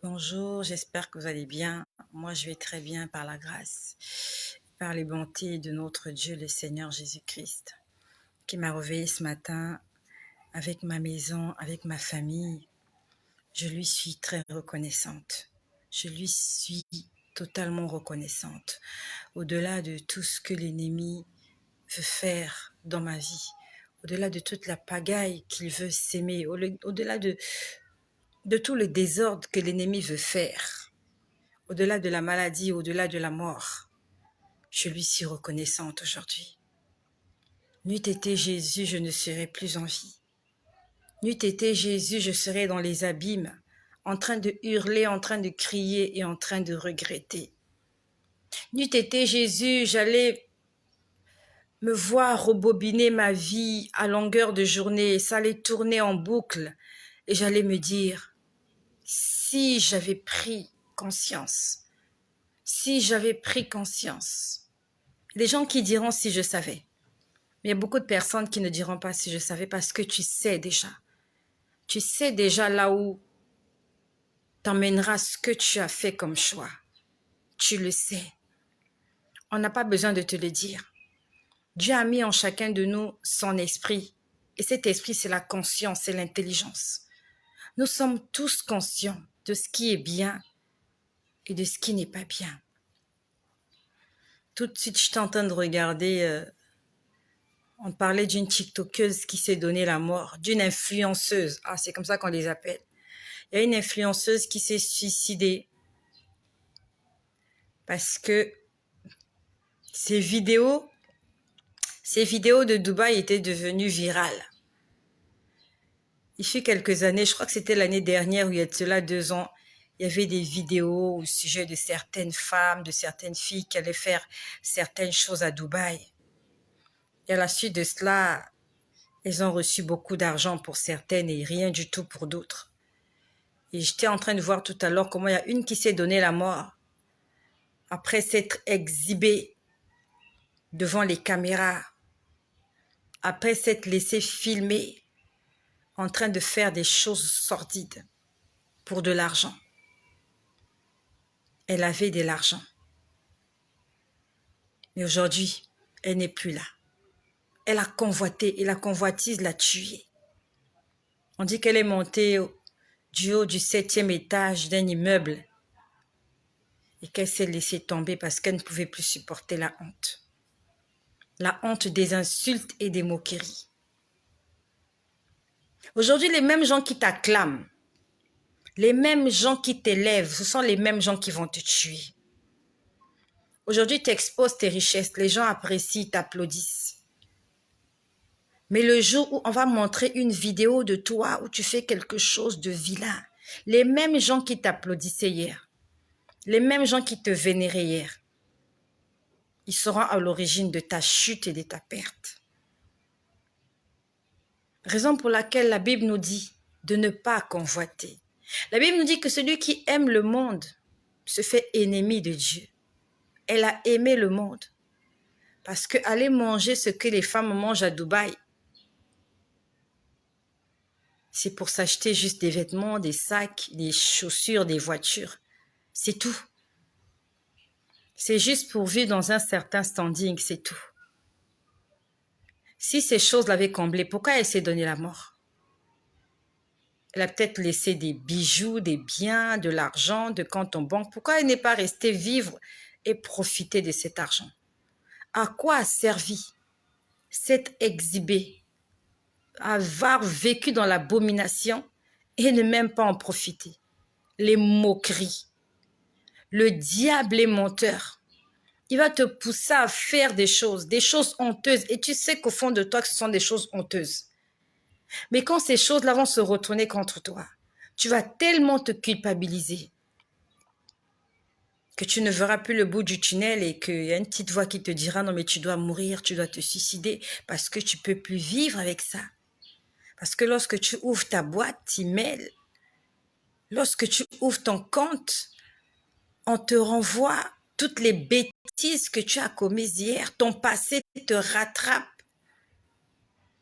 Bonjour, j'espère que vous allez bien. Moi, je vais très bien par la grâce, par les bontés de notre Dieu, le Seigneur Jésus-Christ, qui m'a réveillée ce matin avec ma maison, avec ma famille. Je lui suis très reconnaissante. Je lui suis totalement reconnaissante. Au-delà de tout ce que l'ennemi veut faire dans ma vie, au-delà de toute la pagaille qu'il veut s'aimer, au-delà de tout le désordre que l'ennemi veut faire, au-delà de la maladie, au-delà de la mort, je lui suis reconnaissante aujourd'hui. N'eût été Jésus, je ne serais plus en vie. N'eût été Jésus, je serais dans les abîmes, en train de hurler, en train de crier et en train de regretter. N'eût été Jésus, j'allais me voir rebobiner ma vie à longueur de journée, ça allait tourner en boucle et j'allais me dire, si j'avais pris conscience, si j'avais pris conscience. Les gens qui diront si je savais. Mais il y a beaucoup de personnes qui ne diront pas si je savais parce que tu sais déjà. Tu sais déjà là où t'emmèneras ce que tu as fait comme choix. Tu le sais. On n'a pas besoin de te le dire. Dieu a mis en chacun de nous son esprit. Et cet esprit, c'est la conscience, c'est l'intelligence. Nous sommes tous conscients de ce qui est bien et de ce qui n'est pas bien. Tout de suite, je suis en train de regarder, on parlait d'une TikTokeuse qui s'est donné la mort, d'une influenceuse. Ah, c'est comme ça qu'on les appelle. Il y a une influenceuse qui s'est suicidée parce que ses vidéos de Dubaï étaient devenues virales. Il fut quelques années, je crois que c'était l'année dernière, où il y a de cela 2 ans, il y avait des vidéos au sujet de certaines femmes, de certaines filles qui allaient faire certaines choses à Dubaï. Et à la suite de cela, elles ont reçu beaucoup d'argent pour certaines et rien du tout pour d'autres. Et j'étais en train de voir tout à l'heure comment il y a une qui s'est donné la mort après s'être exhibée devant les caméras, après s'être laissée filmer en train de faire des choses sordides pour de l'argent. Elle avait de l'argent. Mais aujourd'hui, elle n'est plus là. Elle a convoité et la convoitise l'a tuée. On dit qu'elle est montée du haut du 7e étage d'un immeuble et qu'elle s'est laissée tomber parce qu'elle ne pouvait plus supporter la honte. La honte des insultes et des moqueries. Aujourd'hui, les mêmes gens qui t'acclament, les mêmes gens qui t'élèvent, ce sont les mêmes gens qui vont te tuer. Aujourd'hui, tu exposes tes richesses, les gens apprécient, t'applaudissent. Mais le jour où on va montrer une vidéo de toi où tu fais quelque chose de vilain, les mêmes gens qui t'applaudissaient hier, les mêmes gens qui te vénéraient hier, ils seront à l'origine de ta chute et de ta perte. Raison pour laquelle la Bible nous dit de ne pas convoiter. La Bible nous dit que celui qui aime le monde se fait ennemi de Dieu. Elle a aimé le monde. Parce qu'aller manger ce que les femmes mangent à Dubaï, c'est pour s'acheter juste des vêtements, des sacs, des chaussures, des voitures. C'est tout. C'est juste pour vivre dans un certain standing, c'est tout. Si ces choses l'avaient comblée, pourquoi elle s'est donné la mort? Elle a peut-être laissé des bijoux, des biens, de l'argent, de compte en banque. Pourquoi elle n'est pas restée vivre et profiter de cet argent? À quoi a servi s'être exhibée, avoir vécu dans l'abomination et ne même pas en profiter? Les moqueries. Le diable est menteur. Il va te pousser à faire des choses honteuses. Et tu sais qu'au fond de toi, que ce sont des choses honteuses. Mais quand ces choses-là vont se retourner contre toi, tu vas tellement te culpabiliser que tu ne verras plus le bout du tunnel et qu'il y a une petite voix qui te dira non mais tu dois mourir, tu dois te suicider parce que tu ne peux plus vivre avec ça. Parce que lorsque tu ouvres ta boîte email, lorsque tu ouvres ton compte, on te renvoie toutes les bêtises que tu as commises hier. Ton passé te rattrape.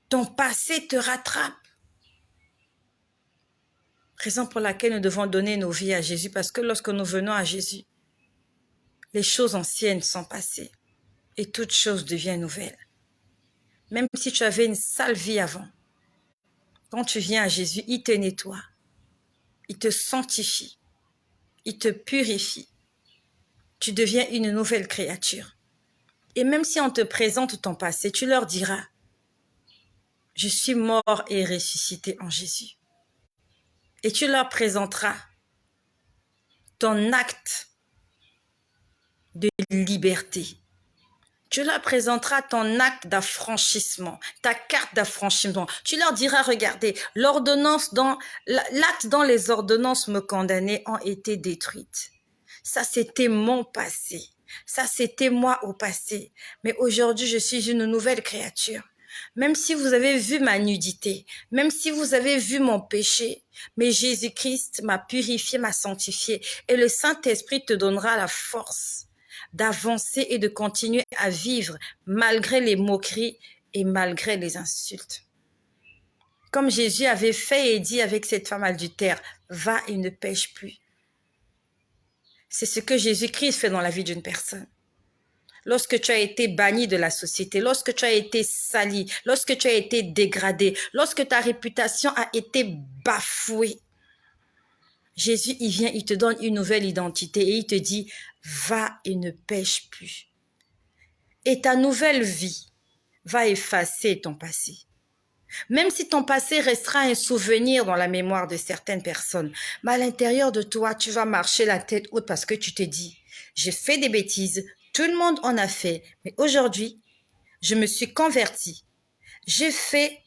Ton passé te rattrape. Raison pour laquelle nous devons donner nos vies à Jésus, parce que lorsque nous venons à Jésus, les choses anciennes sont passées et toutes choses deviennent nouvelles. Même si tu avais une sale vie avant, quand tu viens à Jésus, il te nettoie, il te sanctifie, il te purifie. Tu deviens une nouvelle créature. Et même si on te présente ton passé, tu leur diras, je suis mort et ressuscité en Jésus. Et tu leur présenteras ton acte de liberté. Tu leur présenteras ton acte d'affranchissement, ta carte d'affranchissement. Tu leur diras, regardez, l'acte dont les ordonnances me condamnaient ont été détruites. Ça, c'était mon passé. Ça, c'était moi au passé. Mais aujourd'hui, je suis une nouvelle créature. Même si vous avez vu ma nudité, même si vous avez vu mon péché, mais Jésus-Christ m'a purifié, m'a sanctifié. Et le Saint-Esprit te donnera la force d'avancer et de continuer à vivre malgré les moqueries et malgré les insultes. Comme Jésus avait fait et dit avec cette femme adultère, va et ne pêche plus. C'est ce que Jésus-Christ fait dans la vie d'une personne. Lorsque tu as été banni de la société, lorsque tu as été sali, lorsque tu as été dégradé, lorsque ta réputation a été bafouée, Jésus, il vient, il te donne une nouvelle identité et il te dit, va et ne pêche plus. Et ta nouvelle vie va effacer ton passé. Même si ton passé restera un souvenir dans la mémoire de certaines personnes, mais à l'intérieur de toi, tu vas marcher la tête haute parce que tu te dis, j'ai fait des bêtises, tout le monde en a fait, mais aujourd'hui, je me suis convertie. J'ai fait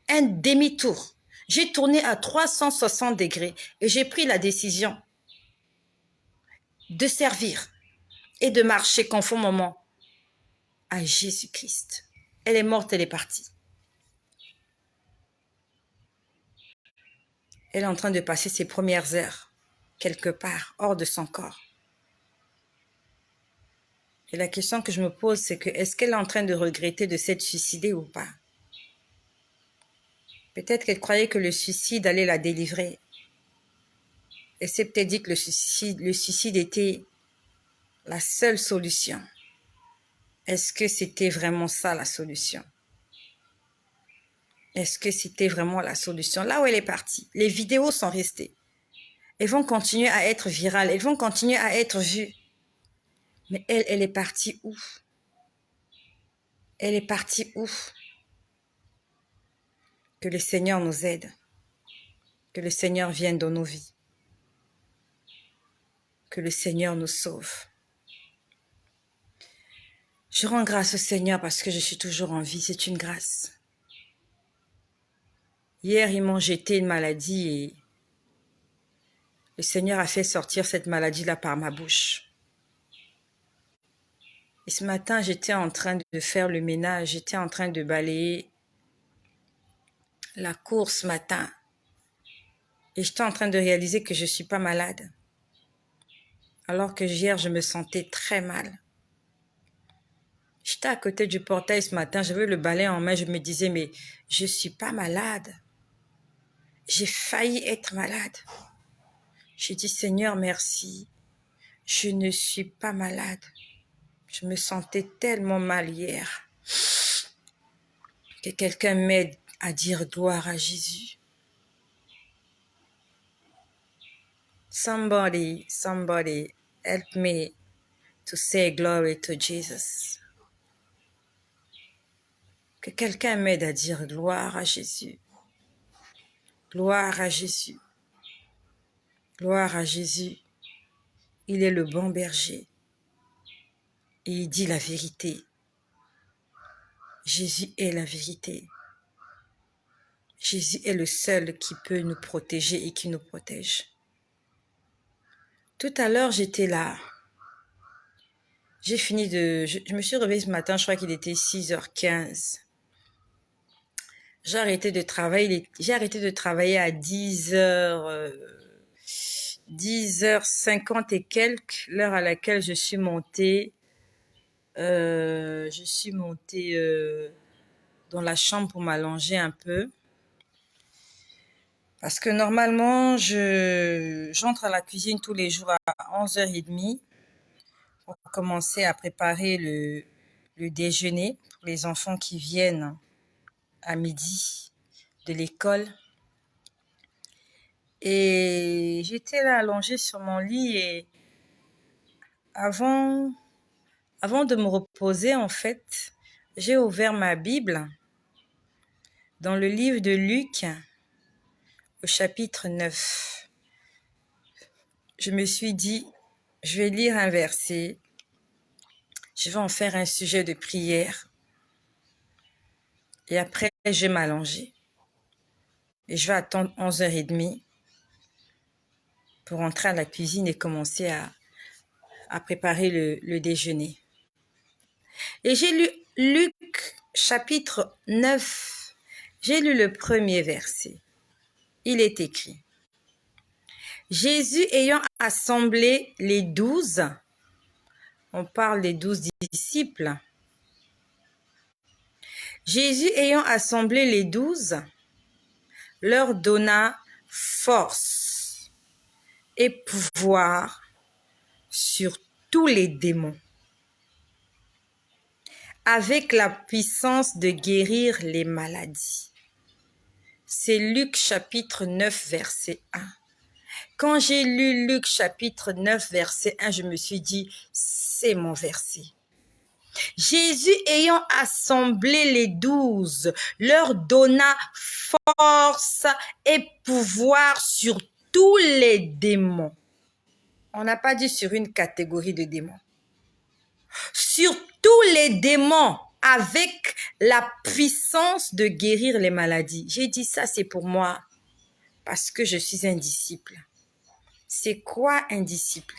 un demi-tour. J'ai tourné à 360 degrés et j'ai pris la décision de servir et de marcher conformément à Jésus-Christ. Elle est morte, elle est partie. Elle est en train de passer ses premières heures quelque part, hors de son corps. Et la question que je me pose, c'est que est-ce qu'elle est en train de regretter de s'être suicidée ou pas? Peut-être qu'elle croyait que le suicide allait la délivrer. Elle s'est peut-être dit que le suicide était la seule solution. Est-ce que c'était vraiment ça la solution? Est-ce que c'était vraiment la solution? Là où elle est partie, les vidéos sont restées. Elles vont continuer à être virales, elles vont continuer à être vues. Mais elle est partie où? Elle est partie où? Que le Seigneur nous aide. Que le Seigneur vienne dans nos vies. Que le Seigneur nous sauve. Je rends grâce au Seigneur parce que je suis toujours en vie. C'est une grâce. Hier, ils m'ont jeté une maladie et le Seigneur a fait sortir cette maladie-là par ma bouche. Et ce matin, j'étais en train de faire le ménage. J'étais en train de balayer la cour ce matin. Et j'étais en train de réaliser que je ne suis pas malade. Alors que hier, je me sentais très mal. J'étais à côté du portail ce matin, j'avais le balai en main, je me disais, mais je ne suis pas malade. J'ai failli être malade. J'ai dit, Seigneur, merci. Je ne suis pas malade. Je me sentais tellement mal hier. Que quelqu'un m'aide à dire gloire à Jésus. Somebody help me to say glory to Jesus. Que quelqu'un m'aide à dire gloire à Jésus. Gloire à Jésus. Gloire à Jésus. Il est le bon berger. Et il dit la vérité. Jésus est la vérité. Jésus est le seul qui peut nous protéger et qui nous protège. Tout à l'heure, j'étais là. J'ai fini de... Je me suis réveillée ce matin, je crois qu'il était 6h15. J'ai arrêté de travailler à 10h50 et quelques, l'heure à laquelle je suis montée. Dans la chambre pour m'allonger un peu. Parce que normalement, j'entre à la cuisine tous les jours à 11h30 pour commencer à préparer le déjeuner pour les enfants qui viennent à midi de l'école. Et j'étais là allongée sur mon lit et avant de me reposer, en fait, j'ai ouvert ma Bible dans le livre de Luc au chapitre 9. Je me suis dit, je vais lire un verset, je vais en faire un sujet de prière et après je vais m'allonger. Et je vais attendre 11h30 pour entrer à la cuisine et commencer à préparer le déjeuner. Et j'ai lu Luc chapitre 9. J'ai lu le premier verset. Il est écrit: Jésus ayant assemblé les 12, on parle des 12 disciples. Jésus ayant assemblé les 12, leur donna force et pouvoir sur tous les démons, avec la puissance de guérir les maladies. C'est Luc chapitre 9, verset 1. Quand j'ai lu Luc chapitre 9, verset 1, je me suis dit, c'est mon verset. Jésus ayant assemblé les 12, leur donna force et pouvoir sur tous les démons. On n'a pas dit sur une catégorie de démons. Sur tous les démons, avec la puissance de guérir les maladies. J'ai dit ça, c'est pour moi, parce que je suis un disciple. C'est quoi un disciple?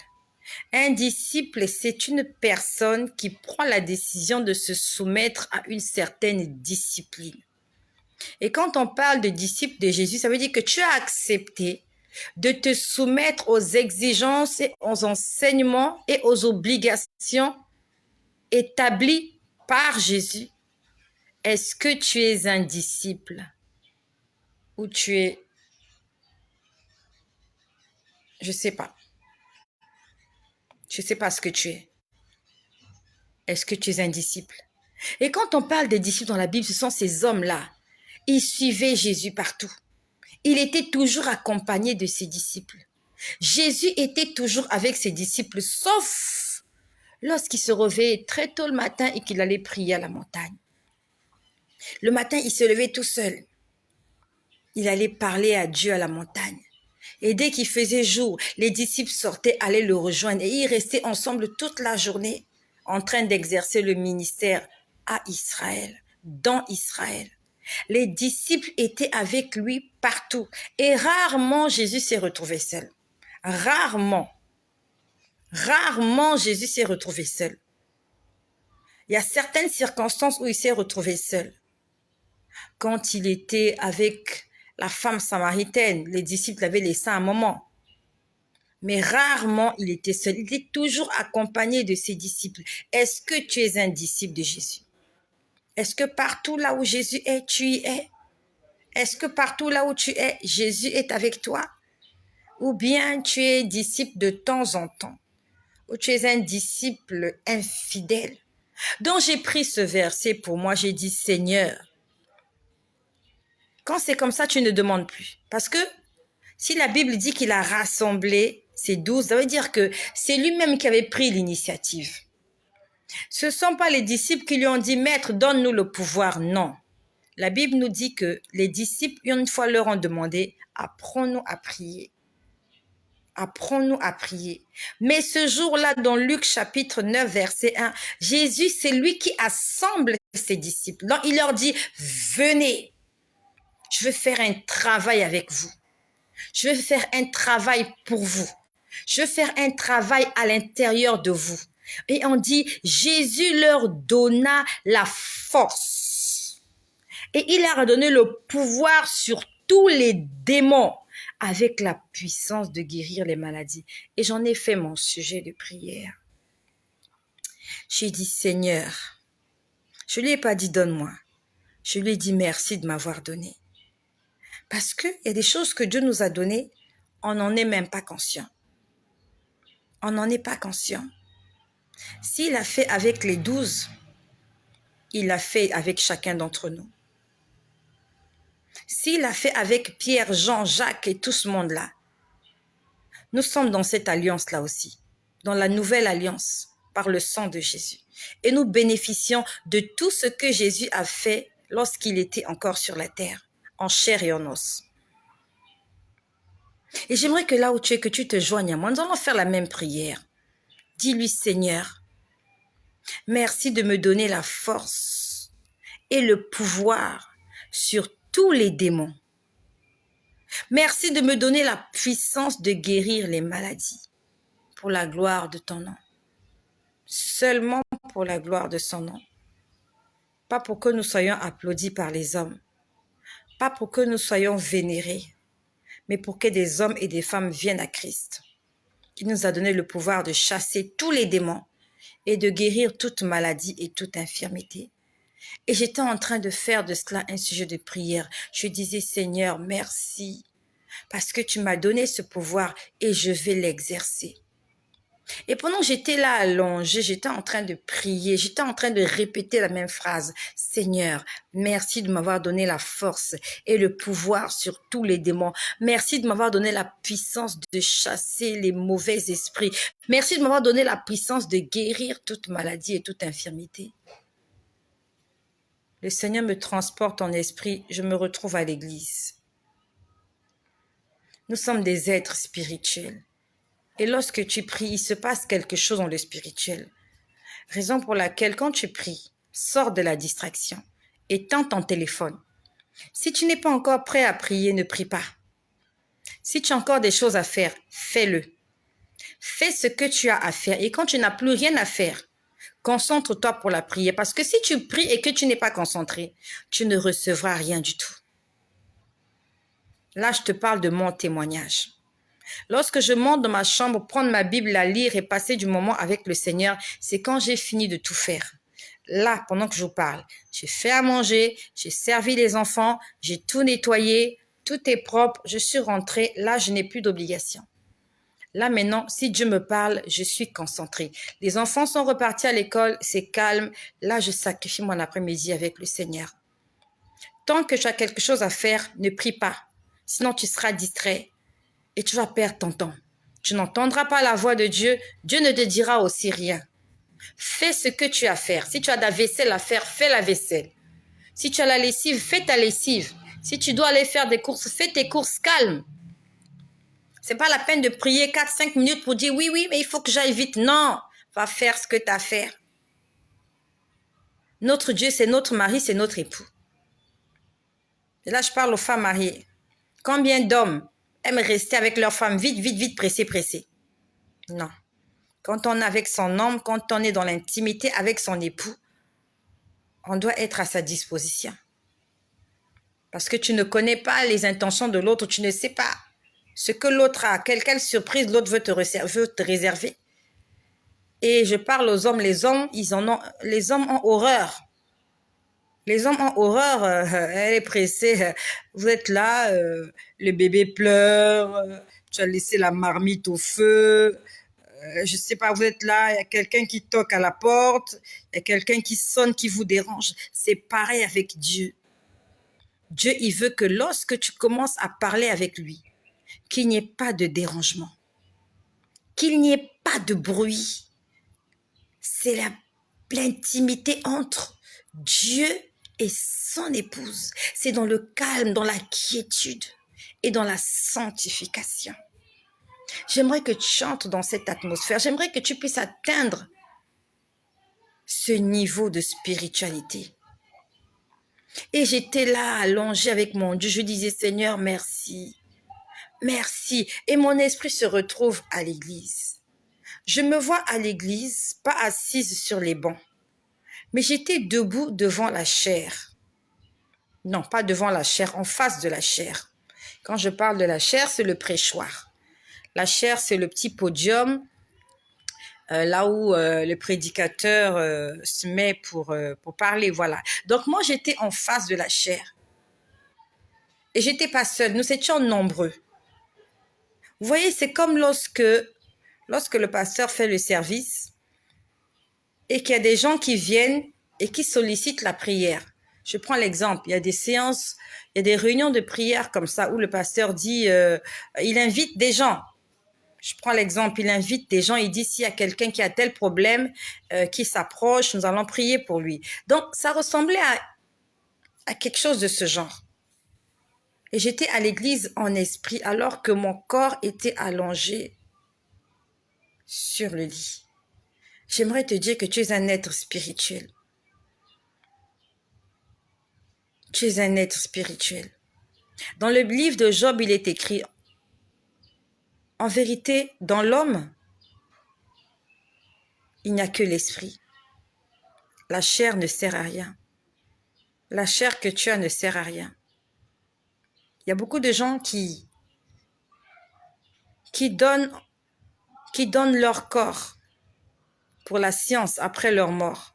Un disciple, c'est une personne qui prend la décision de se soumettre à une certaine discipline. Et quand on parle de disciple de Jésus, ça veut dire que tu as accepté de te soumettre aux exigences et aux enseignements et aux obligations établies par Jésus. Est-ce que tu es un disciple ou tu es, je sais pas ce que tu es. Est-ce que tu es un disciple? Et quand on parle des disciples dans la Bible, ce sont ces hommes-là. Ils suivaient Jésus partout. Il était toujours accompagné de ses disciples. Jésus était toujours avec ses disciples, sauf lorsqu'il se réveillait très tôt le matin et qu'il allait prier à la montagne. Le matin, il se levait tout seul. Il allait parler à Dieu à la montagne. Et dès qu'il faisait jour, les disciples sortaient, allaient le rejoindre et ils restaient ensemble toute la journée en train d'exercer le ministère à Israël, dans Israël. Les disciples étaient avec lui partout et rarement Jésus s'est retrouvé seul. Rarement Jésus s'est retrouvé seul. Il y a certaines circonstances où il s'est retrouvé seul. Quand il était avec la femme samaritaine, les disciples l'avaient laissé un moment. Mais rarement il était seul. Il était toujours accompagné de ses disciples. Est-ce que tu es un disciple de Jésus? Est-ce que partout là où Jésus est, tu y es? Est-ce que partout là où tu es, Jésus est avec toi? Ou bien tu es disciple de temps en temps? Ou tu es un disciple infidèle? Donc j'ai pris ce verset pour moi, j'ai dit, Seigneur, quand c'est comme ça, tu ne demandes plus. Parce que si la Bible dit qu'il a rassemblé ces 12, ça veut dire que c'est lui-même qui avait pris l'initiative. Ce ne sont pas les disciples qui lui ont dit, Maître, donne-nous le pouvoir. Non. La Bible nous dit que les disciples, une fois leur ont demandé, apprends-nous à prier. Apprends-nous à prier. Mais ce jour-là, dans Luc chapitre 9, verset 1, Jésus, c'est lui qui assemble ses disciples. Donc, il leur dit, venez, je veux faire un travail avec vous. Je veux faire un travail pour vous. Je veux faire un travail à l'intérieur de vous. Et on dit, Jésus leur donna la force. Et il leur a donné le pouvoir sur tous les démons avec la puissance de guérir les maladies. Et j'en ai fait mon sujet de prière. J'ai dit, Seigneur, je ne lui ai pas dit donne-moi. Je lui ai dit merci de m'avoir donné. Parce qu'il y a des choses que Dieu nous a données, on n'en est même pas conscient. On n'en est pas conscient. S'il a fait avec les 12, il l'a fait avec chacun d'entre nous. S'il a fait avec Pierre, Jean, Jacques et tout ce monde-là, nous sommes dans cette alliance-là aussi, dans la nouvelle alliance, par le sang de Jésus. Et nous bénéficions de tout ce que Jésus a fait lorsqu'il était encore sur la terre, en chair et en os. Et j'aimerais que là où tu es, que tu te joignes à moi. Nous allons faire la même prière. Dis-lui, Seigneur, merci de me donner la force et le pouvoir sur tous les démons. Merci de me donner la puissance de guérir les maladies pour la gloire de ton nom. Seulement pour la gloire de son nom. Pas pour que nous soyons applaudis par les hommes. Pas pour que nous soyons vénérés, mais pour que des hommes et des femmes viennent à Christ, qui nous a donné le pouvoir de chasser tous les démons et de guérir toute maladie et toute infirmité. Et j'étais en train de faire de cela un sujet de prière. Je disais, Seigneur, merci, parce que tu m'as donné ce pouvoir et je vais l'exercer. Et pendant que j'étais là allongée, j'étais en train de prier, j'étais en train de répéter la même phrase. Seigneur, merci de m'avoir donné la force et le pouvoir sur tous les démons. Merci de m'avoir donné la puissance de chasser les mauvais esprits. Merci de m'avoir donné la puissance de guérir toute maladie et toute infirmité. Le Seigneur me transporte en esprit, je me retrouve à l'église. Nous sommes des êtres spirituels. Et lorsque tu pries, il se passe quelque chose dans le spirituel. Raison pour laquelle, quand tu pries, sors de la distraction, éteins ton téléphone. Si tu n'es pas encore prêt à prier, ne prie pas. Si tu as encore des choses à faire, fais-le. Fais ce que tu as à faire. Et quand tu n'as plus rien à faire, concentre-toi pour la prière. Parce que si tu pries et que tu n'es pas concentré, tu ne recevras rien du tout. Là, je te parle de mon témoignage. Lorsque je monte dans ma chambre, prendre ma Bible, la lire et passer du moment avec le Seigneur, c'est quand j'ai fini de tout faire. Là, pendant que je vous parle, j'ai fait à manger, j'ai servi les enfants, j'ai tout nettoyé, tout est propre, je suis rentrée, là, je n'ai plus d'obligation. Là, maintenant, si Dieu me parle, je suis concentrée. Les enfants sont repartis à l'école, c'est calme. Là, je sacrifie mon après-midi avec le Seigneur. Tant que tu as quelque chose à faire, ne prie pas. Sinon, tu seras distrait. Et tu vas perdre ton temps. Tu n'entendras pas la voix de Dieu. Dieu ne te dira aussi rien. Fais ce que tu as à faire. Si tu as de la vaisselle à faire, fais la vaisselle. Si tu as la lessive, fais ta lessive. Si tu dois aller faire des courses, fais tes courses calmes. C'est pas la peine de prier 4-5 minutes pour dire oui, mais il faut que j'aille vite. Non, va faire ce que tu as à faire. Notre Dieu, c'est notre mari, c'est notre époux. Et là, je parle aux femmes mariées. Combien d'hommes aiment rester avec leur femme vite, pressé. Non. Quand on est avec son homme, quand on est dans l'intimité avec son époux, on doit être à sa disposition. Parce que tu ne connais pas les intentions de l'autre, tu ne sais pas ce que l'autre a, quelle surprise l'autre veut te réserver. Et je parle aux hommes, les hommes ont horreur. Les hommes ont horreur, elle est pressée, vous êtes là, le bébé pleure, tu as laissé la marmite au feu, je sais pas, vous êtes là, il y a quelqu'un qui toque à la porte, il y a quelqu'un qui sonne, qui vous dérange. C'est pareil avec Dieu. Dieu, il veut que lorsque tu commences à parler avec lui, qu'il n'y ait pas de dérangement, qu'il n'y ait pas de bruit. C'est l'intimité entre Dieu et son épouse. C'est dans le calme, dans la quiétude et dans la sanctification. J'aimerais que tu chantes dans cette atmosphère. J'aimerais que tu puisses atteindre ce niveau de spiritualité. Et j'étais là, allongée avec mon Dieu. Je disais, Seigneur, merci. Merci. Et mon esprit se retrouve à l'église. Je me vois à l'église, pas assise sur les bancs, mais j'étais debout devant la chaire. Non, pas devant la chaire, en face de la chaire. Quand je parle de la chaire, c'est le prêchoir. La chaire, c'est le petit podium, là où le prédicateur se met pour parler, voilà. Donc moi, j'étais en face de la chaire. Et j'étais pas seule, nous étions nombreux. Vous voyez, c'est comme lorsque le pasteur fait le service et qu'il y a des gens qui viennent et qui sollicitent la prière. Je prends l'exemple, il y a des séances, il y a des réunions de prière comme ça où le pasteur dit, il invite des gens. Je prends l'exemple, il invite des gens, il dit s'il y a quelqu'un qui a tel problème, qui s'approche, nous allons prier pour lui. Donc, ça ressemblait à quelque chose de ce genre. Et j'étais à l'église en esprit alors que mon corps était allongé sur le lit. J'aimerais te dire que tu es un être spirituel. Tu es un être spirituel. Dans le livre de Job, il est écrit, en vérité, dans l'homme, il n'y a que l'esprit. La chair ne sert à rien. La chair que tu as ne sert à rien. Il y a beaucoup de gens qui donnent leur corps pour la science après leur mort.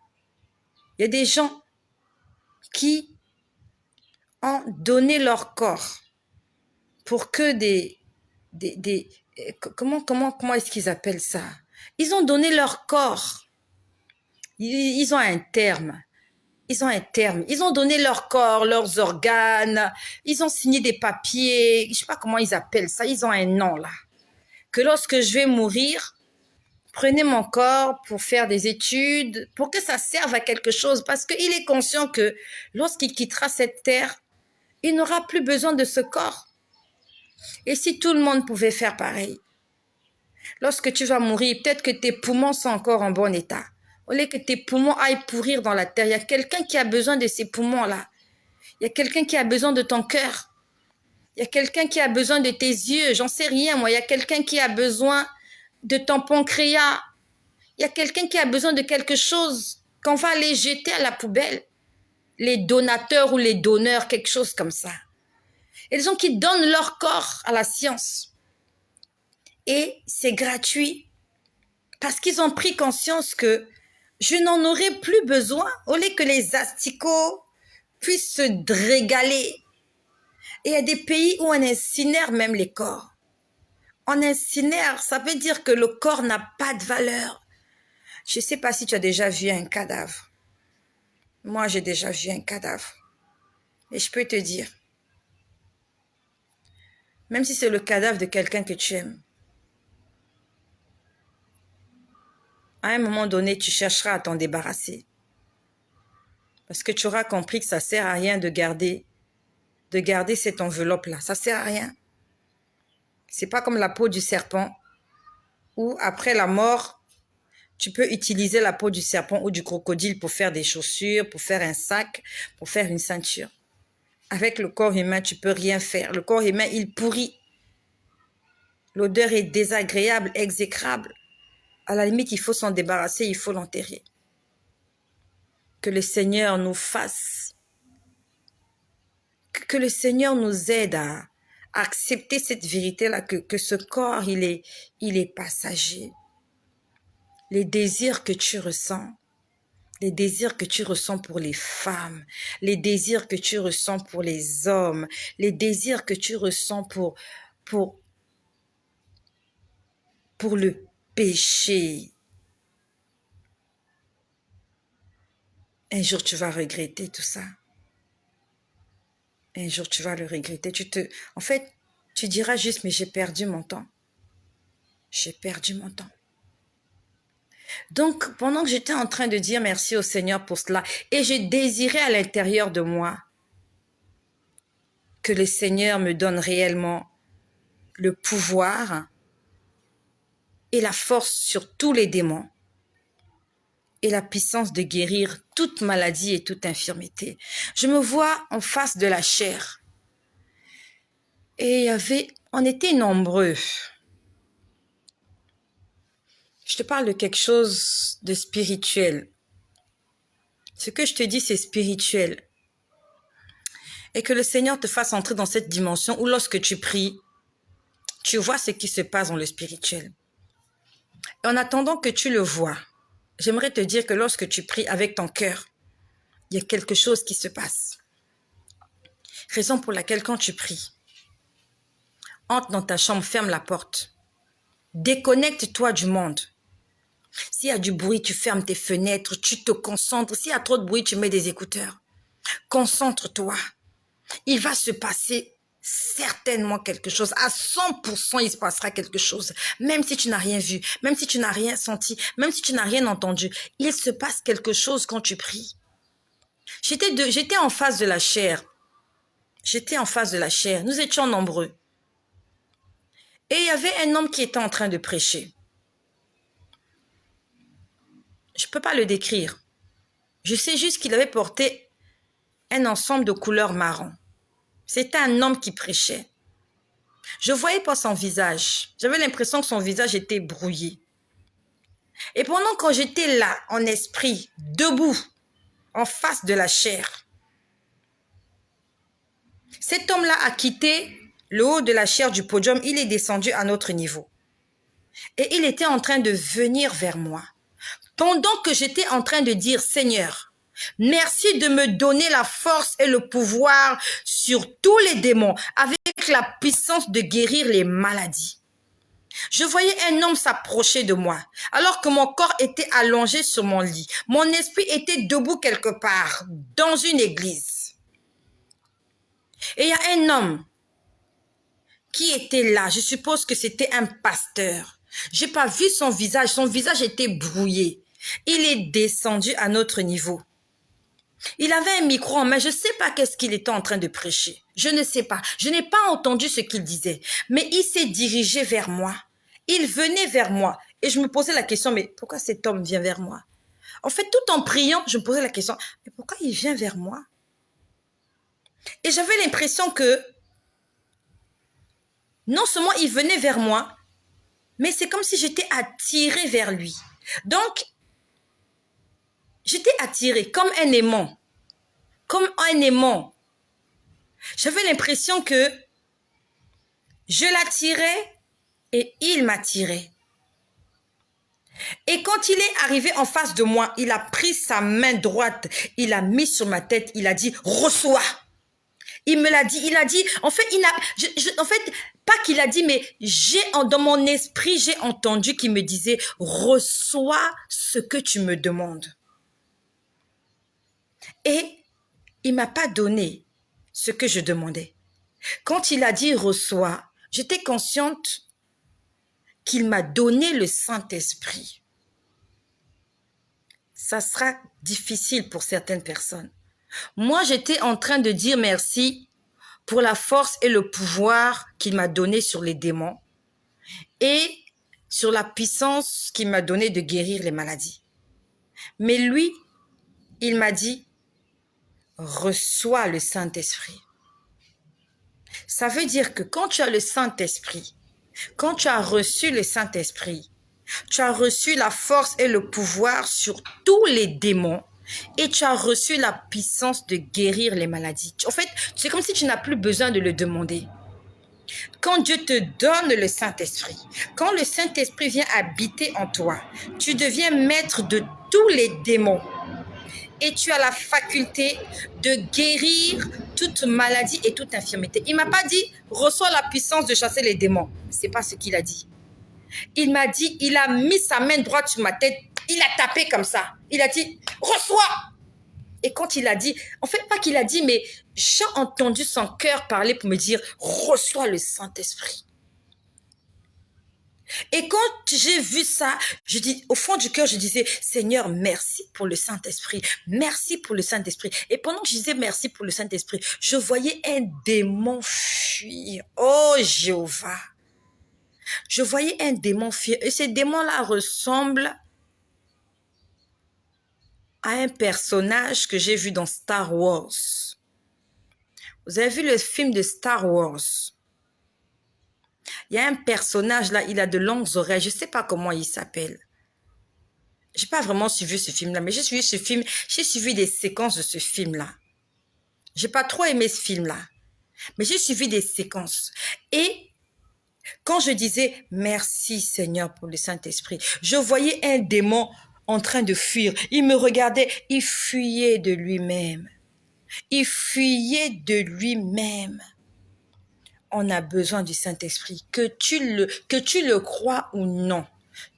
Il y a des gens qui ont donné leur corps pour que comment est-ce qu'ils appellent ça? Ils ont donné leur corps. Ils ont un terme. Ils ont donné leur corps, leurs organes. Ils ont signé des papiers. Je ne sais pas comment ils appellent ça. Ils ont un nom là. Que lorsque je vais mourir, prenez mon corps pour faire des études, pour que ça serve à quelque chose. Parce qu'il est conscient que lorsqu'il quittera cette terre, il n'aura plus besoin de ce corps. Et si tout le monde pouvait faire pareil, lorsque tu vas mourir, peut-être que tes poumons sont encore en bon état. Au lieu que tes poumons aillent pourrir dans la terre, il y a quelqu'un qui a besoin de ces poumons-là. Il y a quelqu'un qui a besoin de ton cœur. Il y a quelqu'un qui a besoin de tes yeux. J'en sais rien, moi. Il y a quelqu'un qui a besoin de ton pancréas. Il y a quelqu'un qui a besoin de quelque chose qu'on va aller jeter à la poubelle. Les donateurs ou les donneurs, quelque chose comme ça. Il y a des gens qui donnent leur corps à la science. Et c'est gratuit. Parce qu'ils ont pris conscience que je n'en aurai plus besoin, au lieu que les asticots puissent se régaler. Et il y a des pays où on incinère même les corps. On incinère, ça veut dire que le corps n'a pas de valeur. Je ne sais pas si tu as déjà vu un cadavre. Moi, j'ai déjà vu un cadavre. Et je peux te dire, même si c'est le cadavre de quelqu'un que tu aimes, à un moment donné, tu chercheras à t'en débarrasser. Parce que tu auras compris que ça ne sert à rien de garder cette enveloppe-là. Ça ne sert à rien. C'est pas comme la peau du serpent où après la mort, tu peux utiliser la peau du serpent ou du crocodile pour faire des chaussures, pour faire un sac, pour faire une ceinture. Avec le corps humain, tu peux rien faire. Le corps humain, il pourrit. L'odeur est désagréable, exécrable. À la limite, il faut s'en débarrasser, il faut l'enterrer. Que le Seigneur nous fasse, que le Seigneur nous aide à accepter cette vérité-là, que ce corps, il est passager. Les désirs que tu ressens, les désirs que tu ressens pour les femmes, les désirs que tu ressens pour les hommes, les désirs que tu ressens pour le péché. Un jour, tu vas regretter tout ça. Un jour, tu vas le regretter. En fait, tu diras juste, mais j'ai perdu mon temps. J'ai perdu mon temps. Donc, pendant que j'étais en train de dire merci au Seigneur pour cela, et je désirais à l'intérieur de moi que le Seigneur me donne réellement le pouvoir et la force sur tous les démons et la puissance de guérir toute maladie et toute infirmité. Je me vois en face de la chair. Et on était nombreux. Je te parle de quelque chose de spirituel. Ce que je te dis, c'est spirituel. Et que le Seigneur te fasse entrer dans cette dimension où lorsque tu pries, tu vois ce qui se passe dans le spirituel. Et en attendant que tu le vois, j'aimerais te dire que lorsque tu pries avec ton cœur, il y a quelque chose qui se passe. Raison pour laquelle quand tu pries, entre dans ta chambre, ferme la porte. Déconnecte-toi du monde. S'il y a du bruit, tu fermes tes fenêtres, tu te concentres. S'il y a trop de bruit, tu mets des écouteurs. Concentre-toi. Il va se passer certainement quelque chose. À 100%, il se passera quelque chose. Même si tu n'as rien vu, même si tu n'as rien senti, même si tu n'as rien entendu, il se passe quelque chose quand tu pries. J'étais en face de la chair. J'étais en face de la chair. Nous étions nombreux. Et il y avait un homme qui était en train de prêcher. Je ne peux pas le décrire. Je sais juste qu'il avait porté un ensemble de couleurs marron. C'était un homme qui prêchait. Je ne voyais pas son visage. J'avais l'impression que son visage était brouillé. Et pendant que j'étais là, en esprit, debout, en face de la chair, cet homme-là a quitté le haut de la chair du podium. Il est descendu à notre niveau. Et il était en train de venir vers moi. Pendant que j'étais en train de dire, Seigneur, merci de me donner la force et le pouvoir sur tous les démons avec la puissance de guérir les maladies. Je voyais un homme s'approcher de moi alors que mon corps était allongé sur mon lit. Mon esprit était debout quelque part dans une église. Et il y a un homme qui était là. Je suppose que c'était un pasteur. J'ai pas vu son visage. Son visage était brouillé. Il est descendu à notre niveau. Il avait un micro en main. Je ne sais pas qu'est-ce qu'il était en train de prêcher. Je ne sais pas. Je n'ai pas entendu ce qu'il disait. Mais il s'est dirigé vers moi. Il venait vers moi. Et je me posais la question, mais pourquoi cet homme vient vers moi? En fait, tout en priant, je me posais la question, mais pourquoi il vient vers moi? Et j'avais l'impression que non seulement il venait vers moi, mais c'est comme si j'étais attirée vers lui. Donc, j'étais attirée comme un aimant. Comme un aimant. J'avais l'impression que je l'attirais et il m'attirait. Et quand il est arrivé en face de moi, il a pris sa main droite, il l'a mis sur ma tête, il a dit « Reçois ». Il me l'a dit, il a dit, en fait, pas qu'il a dit, mais dans mon esprit, j'ai entendu qu'il me disait « Reçois ce que tu me demandes ». Et il m'a pas donné ce que je demandais. Quand il a dit « Reçois », j'étais consciente qu'il m'a donné le Saint-Esprit. Ça sera difficile pour certaines personnes. Moi, j'étais en train de dire merci pour la force et le pouvoir qu'il m'a donné sur les démons et sur la puissance qu'il m'a donné de guérir les maladies. Mais lui, il m'a dit, reçois le Saint-Esprit. Ça veut dire que quand tu as le Saint-Esprit, quand tu as reçu le Saint-Esprit, tu as reçu la force et le pouvoir sur tous les démons et tu as reçu la puissance de guérir les maladies. En fait, c'est comme si tu n'as plus besoin de le demander. Quand Dieu te donne le Saint-Esprit, quand le Saint-Esprit vient habiter en toi, tu deviens maître de tous les démons et tu as la faculté de guérir toute maladie et toute infirmité. Il ne m'a pas dit « reçois la puissance de chasser les démons ». Ce n'est pas ce qu'il a dit. Il m'a dit, il a mis sa main droite sur ma tête, il a tapé comme ça. Il a dit, reçois. Et quand il a dit, en fait, pas qu'il a dit, mais j'ai entendu son cœur parler pour me dire, reçois le Saint-Esprit. Et quand j'ai vu ça, je dis, au fond du cœur, je disais, Seigneur, merci pour le Saint-Esprit. Merci pour le Saint-Esprit. Et pendant que je disais merci pour le Saint-Esprit, je voyais un démon fuir. Oh, Jéhovah. Je voyais un démon fuir. Et ce démon-là ressemble à un personnage que j'ai vu dans Star Wars. Vous avez vu le film de Star Wars? Il y a un personnage là, il a de longues oreilles. Je ne sais pas comment il s'appelle. Je n'ai pas vraiment suivi ce film-là, mais j'ai suivi ce film. J'ai suivi des séquences de ce film-là. Je n'ai pas trop aimé ce film-là, mais j'ai suivi des séquences. Et quand je disais « Merci Seigneur pour le Saint-Esprit », je voyais un démon en train de fuir. Il me regardait, il fuyait de lui-même. Il fuyait de lui-même. On a besoin du Saint-Esprit, que tu le crois ou non,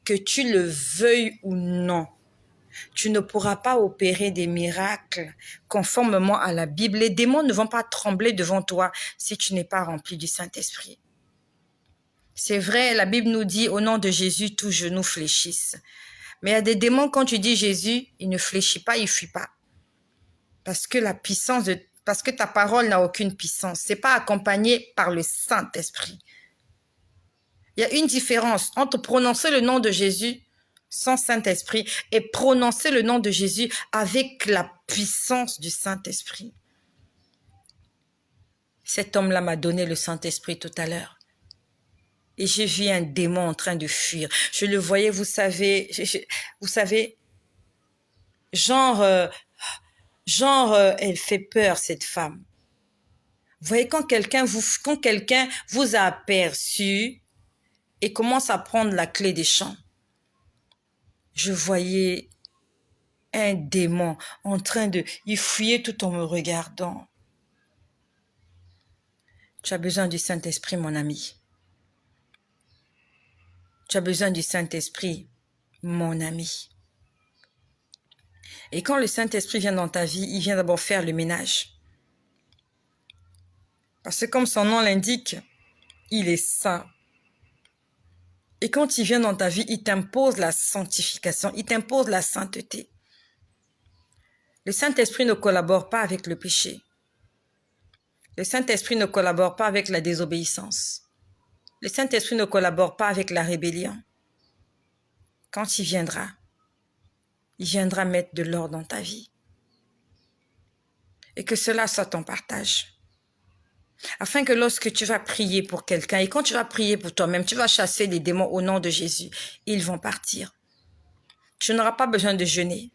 que tu le veuilles ou non. Tu ne pourras pas opérer des miracles conformément à la Bible. Les démons ne vont pas trembler devant toi si tu n'es pas rempli du Saint-Esprit. C'est vrai, la Bible nous dit, au nom de Jésus, tous genoux fléchissent. Mais il y a des démons, quand tu dis Jésus, il ne fléchit pas, il ne fuit pas. Parce que ta parole n'a aucune puissance. C'est pas accompagné par le Saint-Esprit. Il y a une différence entre prononcer le nom de Jésus sans Saint-Esprit et prononcer le nom de Jésus avec la puissance du Saint-Esprit. Cet homme-là m'a donné le Saint-Esprit tout à l'heure. Et j'ai vu un démon en train de fuir. Je le voyais, vous savez, genre, elle fait peur, cette femme. Vous voyez, quand quelqu'un vous a aperçu et commence à prendre la clé des champs, je voyais un démon en train de... Il fuyait tout en me regardant. Tu as besoin du Saint-Esprit, mon ami. Tu as besoin du Saint-Esprit, mon ami. Et quand le Saint-Esprit vient dans ta vie, il vient d'abord faire le ménage. Parce que comme son nom l'indique, il est saint. Et quand il vient dans ta vie, il t'impose la sanctification, il t'impose la sainteté. Le Saint-Esprit ne collabore pas avec le péché. Le Saint-Esprit ne collabore pas avec la désobéissance. Le Saint-Esprit ne collabore pas avec la rébellion. Quand il viendra mettre de l'ordre dans ta vie. Et que cela soit ton partage. Afin que lorsque tu vas prier pour quelqu'un et quand tu vas prier pour toi-même, tu vas chasser les démons au nom de Jésus. Ils vont partir. Tu n'auras pas besoin de jeûner.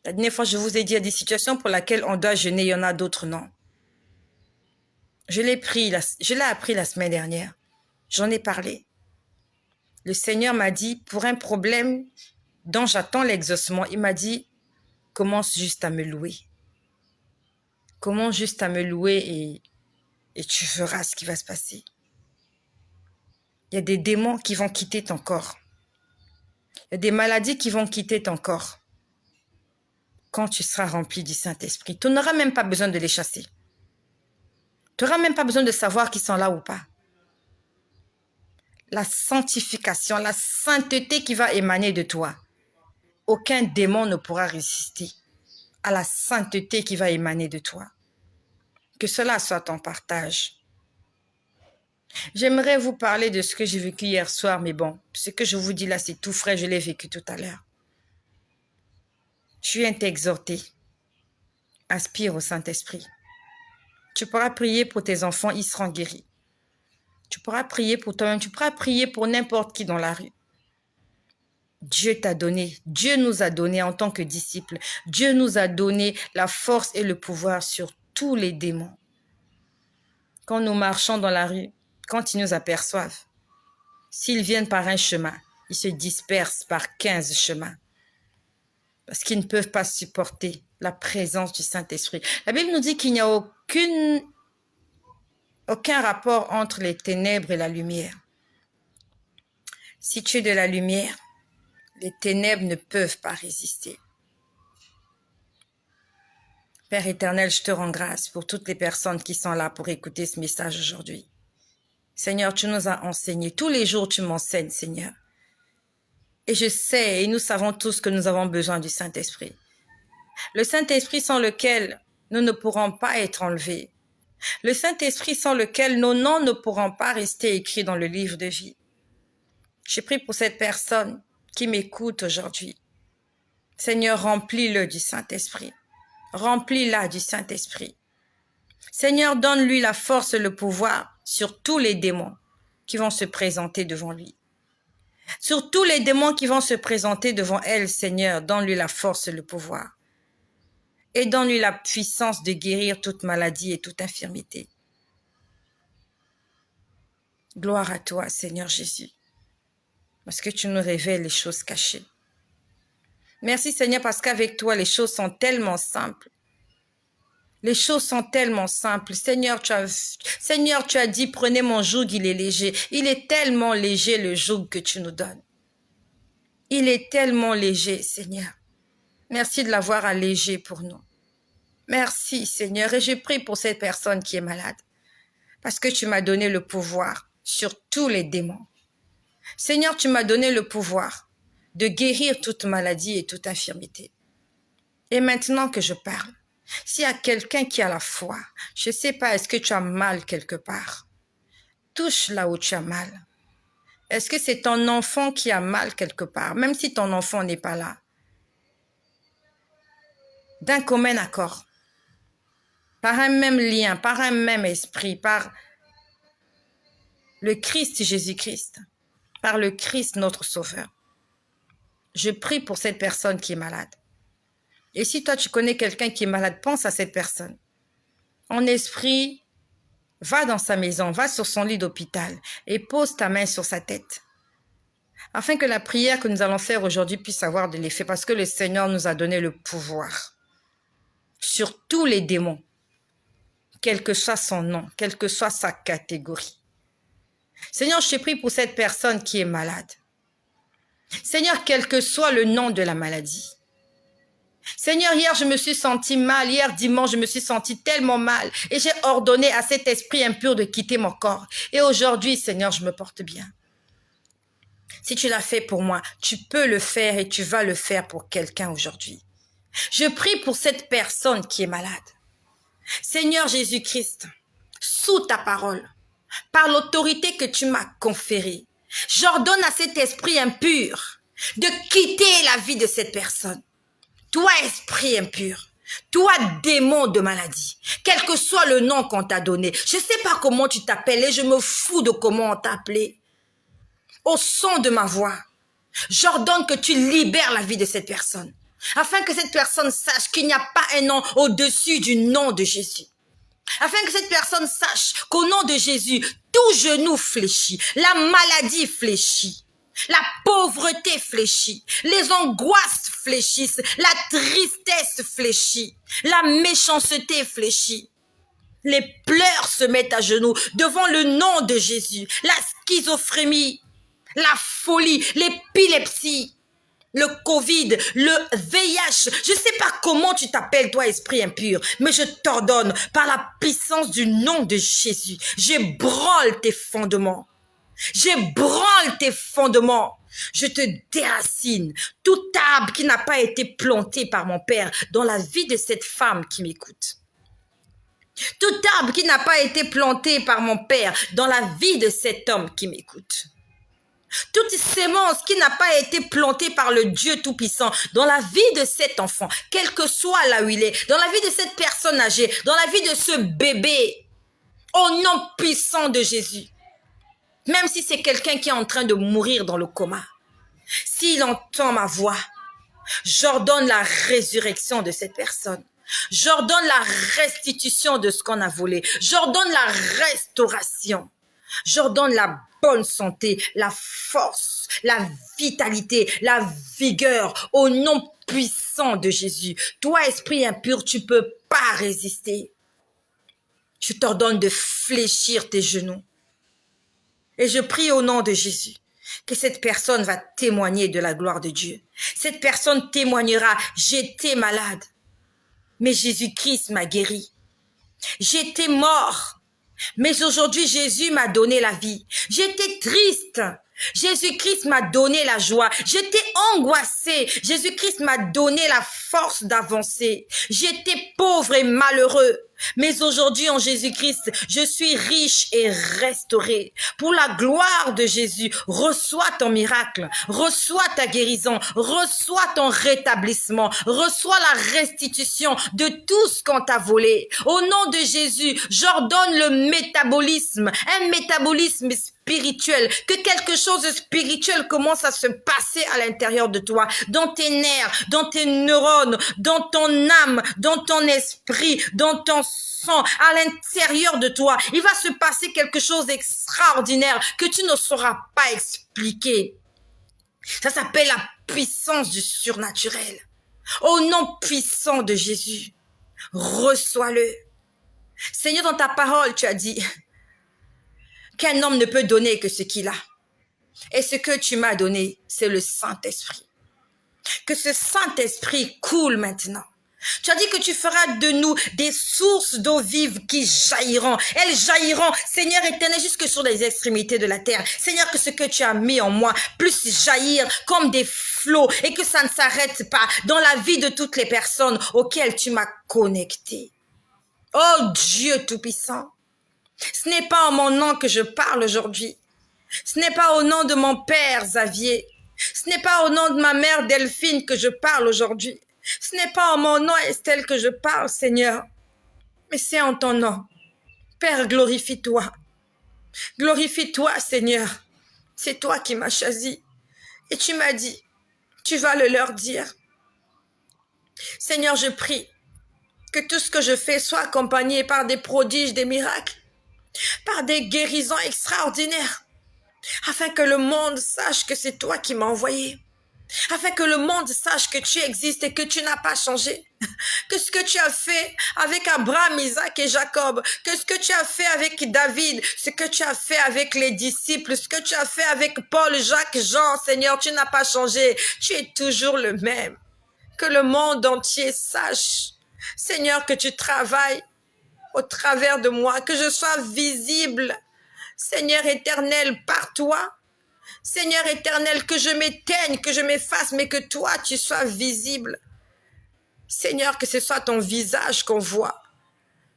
La dernière fois, je vous ai dit, il y a des situations pour lesquelles on doit jeûner, il y en a d'autres non. Je l'ai appris la semaine dernière. J'en ai parlé. Le Seigneur m'a dit, pour un problème dont j'attends l'exaucement, il m'a dit, commence juste à me louer. Commence juste à me louer et tu verras ce qui va se passer. Il y a des démons qui vont quitter ton corps. Il y a des maladies qui vont quitter ton corps. Quand tu seras rempli du Saint-Esprit, tu n'auras même pas besoin de les chasser. Tu n'auras même pas besoin de savoir qu'ils sont là ou pas. La sanctification, la sainteté qui va émaner de toi. Aucun démon ne pourra résister à la sainteté qui va émaner de toi. Que cela soit ton partage. J'aimerais vous parler de ce que j'ai vécu hier soir, mais bon, ce que je vous dis là, c'est tout frais, je l'ai vécu tout à l'heure. Je viens t'exhorter. Aspire au Saint-Esprit. Tu pourras prier pour tes enfants, ils seront guéris. Tu pourras prier pour toi-même, tu pourras prier pour n'importe qui dans la rue. Dieu t'a donné, Dieu nous a donné en tant que disciples, Dieu nous a donné la force et le pouvoir sur tous les démons. Quand nous marchons dans la rue, quand ils nous aperçoivent, s'ils viennent par un chemin, ils se dispersent par 15 chemins. Parce qu'ils ne peuvent pas supporter la présence du Saint-Esprit. La Bible nous dit qu'il n'y a aucun rapport entre les ténèbres et la lumière. Si tu es de la lumière, les ténèbres ne peuvent pas résister. Père éternel, je te rends grâce pour toutes les personnes qui sont là pour écouter ce message aujourd'hui. Seigneur, tu nous as enseigné. Tous les jours, tu m'enseignes, Seigneur. Et je sais, et nous savons tous que nous avons besoin du Saint-Esprit. Le Saint-Esprit sans lequel nous ne pourrons pas être enlevés. Le Saint-Esprit sans lequel nos noms ne pourront pas rester écrits dans le livre de vie. Je prie pour cette personne qui m'écoute aujourd'hui. Seigneur, remplis-le du Saint-Esprit. Remplis-la du Saint-Esprit. Seigneur, donne-lui la force et le pouvoir sur tous les démons qui vont se présenter devant lui. Sur tous les démons qui vont se présenter devant elle, Seigneur, donne-lui la force et le pouvoir. Et donne-lui la puissance de guérir toute maladie et toute infirmité. Gloire à toi, Seigneur Jésus, parce que tu nous révèles les choses cachées. Merci, Seigneur, parce qu'avec toi, les choses sont tellement simples. Les choses sont tellement simples. Seigneur, tu as dit, prenez mon joug, il est léger. Il est tellement léger le joug que tu nous donnes. Il est tellement léger, Seigneur. Merci de l'avoir allégé pour nous. Merci, Seigneur. Et je prie pour cette personne qui est malade. Parce que tu m'as donné le pouvoir sur tous les démons. Seigneur, tu m'as donné le pouvoir de guérir toute maladie et toute infirmité. Et maintenant que je parle, s'il y a quelqu'un qui a la foi, je ne sais pas, est-ce que tu as mal quelque part? Touche là où tu as mal. Est-ce que c'est ton enfant qui a mal quelque part, même si ton enfant n'est pas là? D'un commun accord, par un même lien, par un même esprit, par le Christ Jésus-Christ, par le Christ notre Sauveur. Je prie pour cette personne qui est malade. Et si toi tu connais quelqu'un qui est malade, pense à cette personne. En esprit, va dans sa maison, va sur son lit d'hôpital et pose ta main sur sa tête. Afin que la prière que nous allons faire aujourd'hui puisse avoir de l'effet, parce que le Seigneur nous a donné le pouvoir sur tous les démons, quel que soit son nom, quelle que soit sa catégorie. Seigneur, je te prie pour cette personne qui est malade. Seigneur, quel que soit le nom de la maladie. Seigneur, hier, je me suis sentie mal. Hier, dimanche, je me suis sentie tellement mal. Et j'ai ordonné à cet esprit impur de quitter mon corps. Et aujourd'hui, Seigneur, je me porte bien. Si tu l'as fait pour moi, tu peux le faire et tu vas le faire pour quelqu'un aujourd'hui. Je prie pour cette personne qui est malade. Seigneur Jésus-Christ, sous ta parole, par l'autorité que tu m'as conférée, j'ordonne à cet esprit impur de quitter la vie de cette personne. Toi, esprit impur, toi, démon de maladie, quel que soit le nom qu'on t'a donné, je ne sais pas comment tu t'appelles et je me fous de comment on t'a appelé. Au son de ma voix, j'ordonne que tu libères la vie de cette personne, afin que cette personne sache qu'il n'y a pas un nom au-dessus du nom de Jésus. Afin que cette personne sache qu'au nom de Jésus, tout genou fléchit, la maladie fléchit. La pauvreté fléchit, les angoisses fléchissent, la tristesse fléchit, la méchanceté fléchit. Les pleurs se mettent à genoux devant le nom de Jésus. La schizophrénie, la folie, l'épilepsie, le Covid, le VIH. Je ne sais pas comment tu t'appelles, toi, esprit impur, mais je t'ordonne par la puissance du nom de Jésus. J'ébranle tes fondements. J'ébranle tes fondements. Je te déracine. Tout arbre qui n'a pas été planté par mon Père dans la vie de cette femme qui m'écoute. Tout arbre qui n'a pas été planté par mon Père dans la vie de cet homme qui m'écoute. Toute sémence qui n'a pas été plantée par le Dieu Tout-Puissant dans la vie de cet enfant, quel que soit là où il est, dans la vie de cette personne âgée, dans la vie de ce bébé, au nom puissant de Jésus. Même si c'est quelqu'un qui est en train de mourir dans le coma, s'il entend ma voix, j'ordonne la résurrection de cette personne. J'ordonne la restitution de ce qu'on a volé. J'ordonne la restauration. J'ordonne la bonne santé, la force, la vitalité, la vigueur au nom puissant de Jésus. Toi, esprit impur, tu peux pas résister. Je t'ordonne de fléchir tes genoux. Et je prie au nom de Jésus que cette personne va témoigner de la gloire de Dieu. Cette personne témoignera, j'étais malade, mais Jésus-Christ m'a guéri. J'étais mort, mais aujourd'hui Jésus m'a donné la vie. J'étais triste, Jésus-Christ m'a donné la joie. J'étais angoissée, Jésus-Christ m'a donné la force d'avancer. J'étais pauvre et malheureux, mais aujourd'hui en Jésus-Christ, je suis riche et restauré. Pour la gloire de Jésus, reçois ton miracle, reçois ta guérison, reçois ton rétablissement, reçois la restitution de tout ce qu'on t'a volé. Au nom de Jésus, j'ordonne le métabolisme, un métabolisme spirituel, que quelque chose de spirituel commence à se passer à l'intérieur de toi, dans tes nerfs, dans tes neurones, dans ton âme, dans ton esprit, dans ton sang, à l'intérieur de toi. Il va se passer quelque chose d'extraordinaire que tu ne sauras pas expliquer. Ça s'appelle la puissance du surnaturel. Au nom puissant de Jésus, Reçois-le. Seigneur, dans ta parole, tu as dit qu'un homme ne peut donner que ce qu'il a. Et ce que tu m'as donné, c'est le Saint-Esprit. Que ce Saint-Esprit coule maintenant. Tu as dit que tu feras de nous des sources d'eau vive qui jailliront. Elles jailliront, Seigneur éternel, jusque sur les extrémités de la terre. Seigneur, que ce que tu as mis en moi puisse jaillir comme des flots et que ça ne s'arrête pas dans la vie de toutes les personnes auxquelles tu m'as connecté. Oh Dieu Tout-Puissant, ce n'est pas en mon nom que je parle aujourd'hui. Ce n'est pas au nom de mon père Xavier. Ce n'est pas au nom de ma mère Delphine que je parle aujourd'hui. Ce n'est pas en mon nom Estelle que je parle, Seigneur. Mais c'est en ton nom. Père, glorifie-toi. Glorifie-toi, Seigneur. C'est toi qui m'as choisi. Et tu m'as dit, tu vas le leur dire. Seigneur, je prie que tout ce que je fais soit accompagné par des prodiges, des miracles, par des guérisons extraordinaires, afin que le monde sache que c'est toi qui m'as envoyé, afin que le monde sache que tu existes et que tu n'as pas changé, que ce que tu as fait avec Abraham, Isaac et Jacob, que ce que tu as fait avec David, ce que tu as fait avec les disciples, ce que tu as fait avec Paul, Jacques, Jean, Seigneur, tu n'as pas changé, tu es toujours le même. Que le monde entier sache, Seigneur, que tu travailles au travers de moi, que je sois visible, Seigneur éternel, par toi. Seigneur éternel, que je m'éteigne, que je m'efface, mais que toi, tu sois visible. Seigneur, que ce soit ton visage qu'on voit,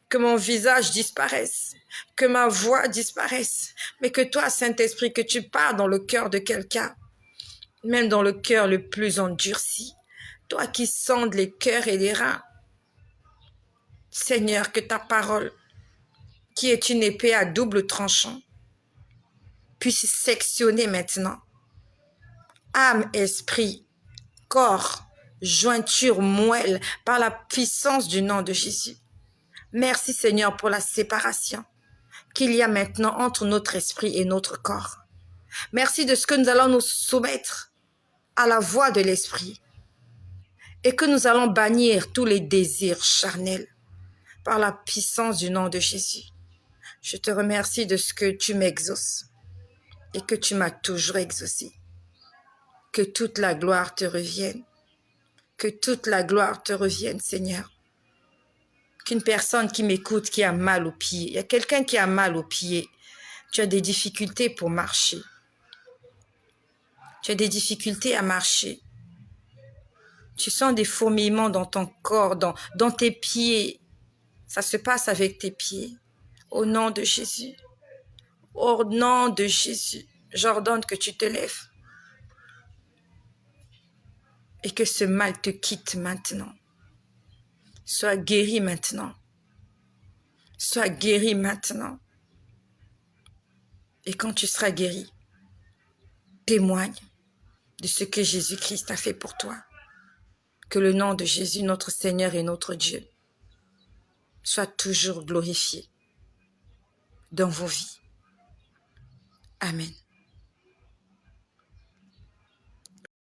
que mon visage disparaisse, que ma voix disparaisse, mais que toi, Saint-Esprit, que tu parles dans le cœur de quelqu'un, même dans le cœur le plus endurci, toi qui sondes les cœurs et les reins. Seigneur, que ta parole, qui est une épée à double tranchant, puisse sectionner maintenant âme, esprit, corps, jointure, moelle, par la puissance du nom de Jésus. Merci Seigneur pour la séparation qu'il y a maintenant entre notre esprit et notre corps. Merci de ce que nous allons nous soumettre à la voix de l'esprit et que nous allons bannir tous les désirs charnels par la puissance du nom de Jésus. Je te remercie de ce que tu m'exauces et que tu m'as toujours exaucé. Que toute la gloire te revienne. Que toute la gloire te revienne, Seigneur. Qu'une personne qui m'écoute, qui a mal aux pieds, il y a quelqu'un qui a mal aux pieds, tu as des difficultés pour marcher. Tu as des difficultés à marcher. Tu sens des fourmillements dans ton corps, dans tes pieds. Ça se passe avec tes pieds. Au nom de Jésus. Au nom de Jésus, j'ordonne que tu te lèves. Et que ce mal te quitte maintenant. Sois guéri maintenant. Sois guéri maintenant. Et quand tu seras guéri, témoigne de ce que Jésus-Christ a fait pour toi. Que le nom de Jésus, notre Seigneur et notre Dieu, soit toujours glorifié dans vos vies. Amen.